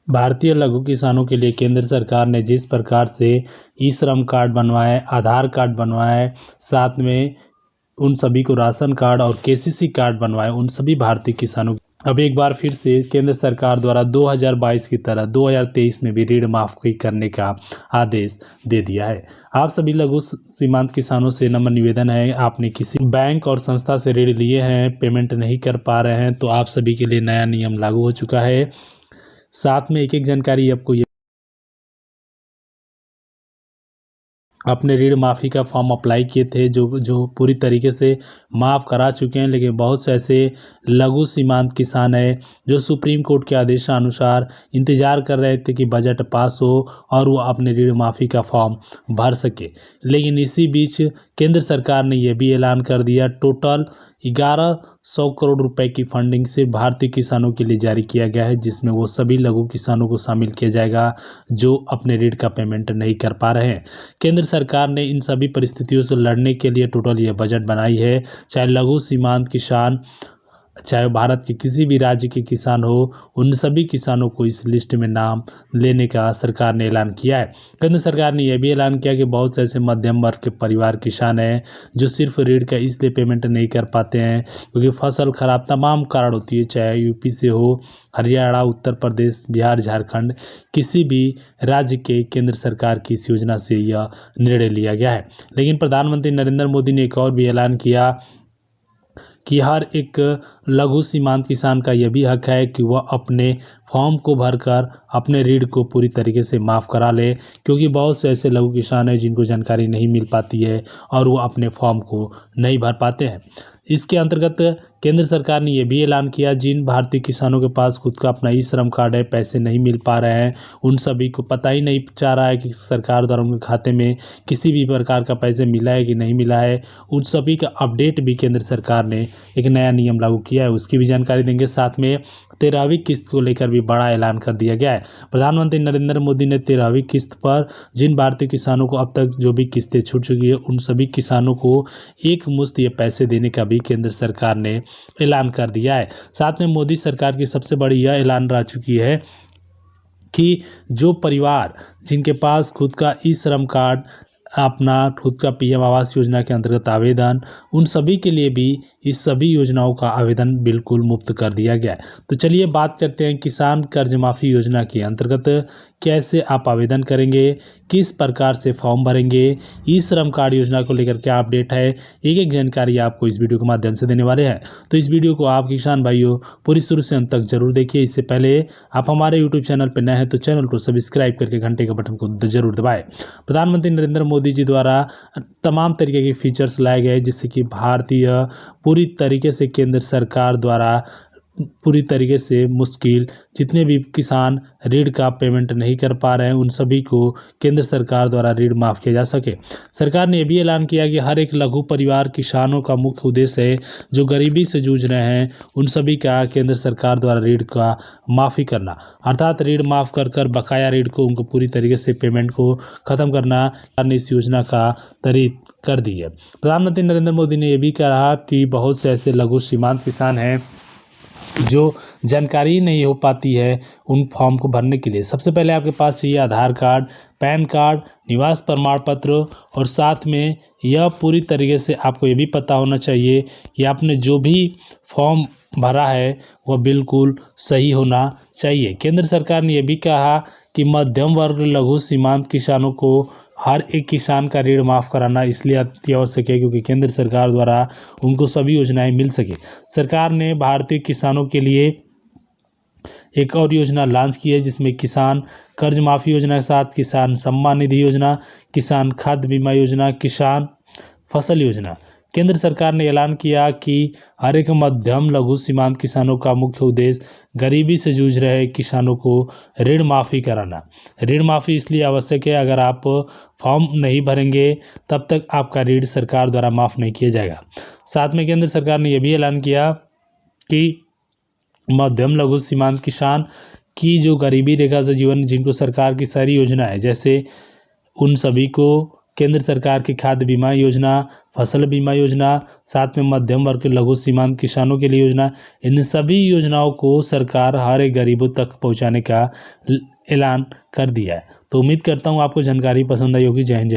भारतीय लघु किसानों के लिए केंद्र सरकार ने जिस प्रकार से ई श्रम कार्ड बनवाए, आधार कार्ड बनवाए, साथ में उन सभी को राशन कार्ड और केसीसी कार्ड बनवाए, उन सभी भारतीय किसानों अब एक बार फिर से केंद्र सरकार द्वारा 2022 की तरह 2023 में भी ऋण माफी करने का आदेश दे दिया है। आप सभी लघु सीमांत किसानों से नम्र निवेदन है, आपने किसी बैंक और संस्था से ऋण लिए हैं, पेमेंट नहीं कर पा रहे हैं, तो आप सभी के लिए नया नियम लागू हो चुका है। साथ में एक जानकारी आपको अपने ऋण माफ़ी का फॉर्म अप्लाई किए थे जो पूरी तरीके से माफ़ करा चुके हैं, लेकिन बहुत से ऐसे लघु सीमांत किसान हैं जो सुप्रीम कोर्ट के आदेशानुसार इंतज़ार कर रहे थे कि बजट पास हो और वो अपने ऋण माफ़ी का फॉर्म भर सके। लेकिन इसी बीच केंद्र सरकार ने यह भी ऐलान कर दिया, टोटल 1100 करोड़ रुपए की फंडिंग से भारतीय किसानों के लिए जारी किया गया है, जिसमें वो सभी लघु किसानों को शामिल किया जाएगा जो अपने ऋण का पेमेंट नहीं कर पा रहे हैं। केंद्र सरकार ने इन सभी परिस्थितियों से लड़ने के लिए टोटल ये बजट बनाई है। चाहे लघु सीमांत किसान, चाहे भारत के किसी भी राज्य के किसान हो, उन सभी किसानों को इस लिस्ट में नाम लेने का सरकार ने ऐलान किया है। केंद्र सरकार ने यह भी ऐलान किया कि बहुत से ऐसे मध्यम वर्ग के परिवार किसान हैं जो सिर्फ ऋण का इसलिए पेमेंट नहीं कर पाते हैं क्योंकि फसल खराब तमाम कारण होती है, चाहे यूपी से हो, हरियाणा, उत्तर प्रदेश, बिहार, झारखंड, किसी भी राज्य के केंद्र सरकार की इस योजना से यह निर्णय लिया गया है। लेकिन प्रधानमंत्री नरेंद्र मोदी ने एक और भी ऐलान किया कि हर एक लघु सीमांत किसान का यह भी हक है कि वह अपने फॉर्म को भरकर अपने ऋण को पूरी तरीके से माफ़ करा ले, क्योंकि बहुत से ऐसे लघु किसान हैं जिनको जानकारी नहीं मिल पाती है और वो अपने फॉर्म को नहीं भर पाते हैं। इसके अंतर्गत केंद्र सरकार ने यह भी ऐलान किया, जिन भारतीय किसानों के पास खुद का अपना ई श्रम कार्ड है, पैसे नहीं मिल पा रहे हैं, उन सभी को पता ही नहीं चाह रहा है कि सरकार द्वारा उनके खाते में किसी भी प्रकार का पैसे मिला है कि नहीं मिला है, उन सभी का अपडेट भी केंद्र सरकार ने एक नया नियम लागू किया है, उसकी भी जानकारी देंगे। साथ में 13वीं किस्त को लेकर भी बड़ा ऐलान कर दिया गया है। प्रधानमंत्री नरेंद्र मोदी ने 13वीं किस्त पर जिन भारतीय किसानों को अब तक जो भी किस्तें छूट चुकी है, उन सभी किसानों को एक मुश्त ये पैसे देने का भी केंद्र सरकार ने ऐलान कर दिया है। साथ में मोदी सरकार की सबसे बड़ी यह ऐलान रह चुकी है कि जो परिवार जिनके पास खुद का ई श्रम कार्ड, अपना खुद का पीएम आवास योजना के अंतर्गत आवेदन, उन सभी के लिए भी इस सभी योजनाओं का आवेदन बिल्कुल मुफ्त कर दिया गया है। तो चलिए बात करते हैं किसान कर्ज माफ़ी योजना के अंतर्गत कैसे आप आवेदन करेंगे, किस प्रकार से फॉर्म भरेंगे, ई श्रम कार्ड योजना को लेकर क्या अपडेट है, एक जानकारी आपको इस वीडियो के माध्यम से देने वाले हैं। तो इस वीडियो को आप किसान भाइयों पूरी शुरू से अंत तक जरूर देखिए। इससे पहले आप हमारे यूट्यूब चैनल पर नए हैं तो चैनल को सब्सक्राइब करके घंटे के बटन को जरूर दबाएं। प्रधानमंत्री नरेंद्र मोदी जी द्वारा तमाम तरीके के फीचर्स लाए गए, जिससे कि भारतीय पूरी तरीके से केंद्र सरकार द्वारा पूरी तरीके से मुश्किल जितने भी किसान ऋण का पेमेंट नहीं कर पा रहे हैं, उन सभी को केंद्र सरकार द्वारा ऋण माफ़ किया जा सके। सरकार ने यह भी ऐलान किया कि हर एक लघु परिवार किसानों का मुख्य उद्देश्य है जो गरीबी से जूझ रहे हैं, उन सभी का केंद्र सरकार द्वारा ऋण का माफ़ी करना, अर्थात ऋण माफ़ कर बकाया ऋण को उनको पूरी तरीके से पेमेंट को ख़त्म करना ने इस योजना का तरीक कर दी है। प्रधानमंत्री नरेंद्र मोदी ने यह भी कहा कि बहुत से ऐसे लघु सीमांत किसान हैं जो जानकारी नहीं हो पाती है उन फॉर्म को भरने के लिए। सबसे पहले आपके पास चाहिए आधार कार्ड, पैन कार्ड, निवास प्रमाण पत्र, और साथ में यह पूरी तरीके से आपको ये भी पता होना चाहिए कि आपने जो भी फॉर्म भरा है वह बिल्कुल सही होना चाहिए। केंद्र सरकार ने यह भी कहा कि मध्यम वर्ग लघु सीमांत किसानों को हर एक किसान का ऋण माफ़ कराना इसलिए अति आवश्यक है क्योंकि केंद्र सरकार द्वारा उनको सभी योजनाएं मिल सके। सरकार ने भारतीय किसानों के लिए एक और योजना लॉन्च की है, जिसमें किसान कर्ज माफ़ी योजना के साथ किसान सम्मान निधि योजना, किसान खाद्य बीमा योजना, किसान फसल योजना। केंद्र सरकार ने ऐलान किया कि हर एक मध्यम लघु सीमांत किसानों का मुख्य उद्देश्य गरीबी से जूझ रहे किसानों को ऋण माफ़ी कराना। ऋण माफ़ी इसलिए आवश्यक है, अगर आप फॉर्म नहीं भरेंगे तब तक आपका ऋण सरकार द्वारा माफ़ नहीं किया जाएगा। साथ में केंद्र सरकार ने यह भी ऐलान किया कि मध्यम लघु सीमांत किसान की जो गरीबी रेखा से जीवन, जिनको सरकार की सारी योजना है, जैसे उन सभी को केंद्र सरकार की खाद्य बीमा योजना, फसल बीमा योजना, साथ में मध्यम वर्ग के लघु सीमांत किसानों के लिए योजना, इन सभी योजनाओं को सरकार हर एक गरीबों तक पहुंचाने का ऐलान कर दिया है। तो उम्मीद करता हूं आपको जानकारी पसंद आई होगी। जय हिंद।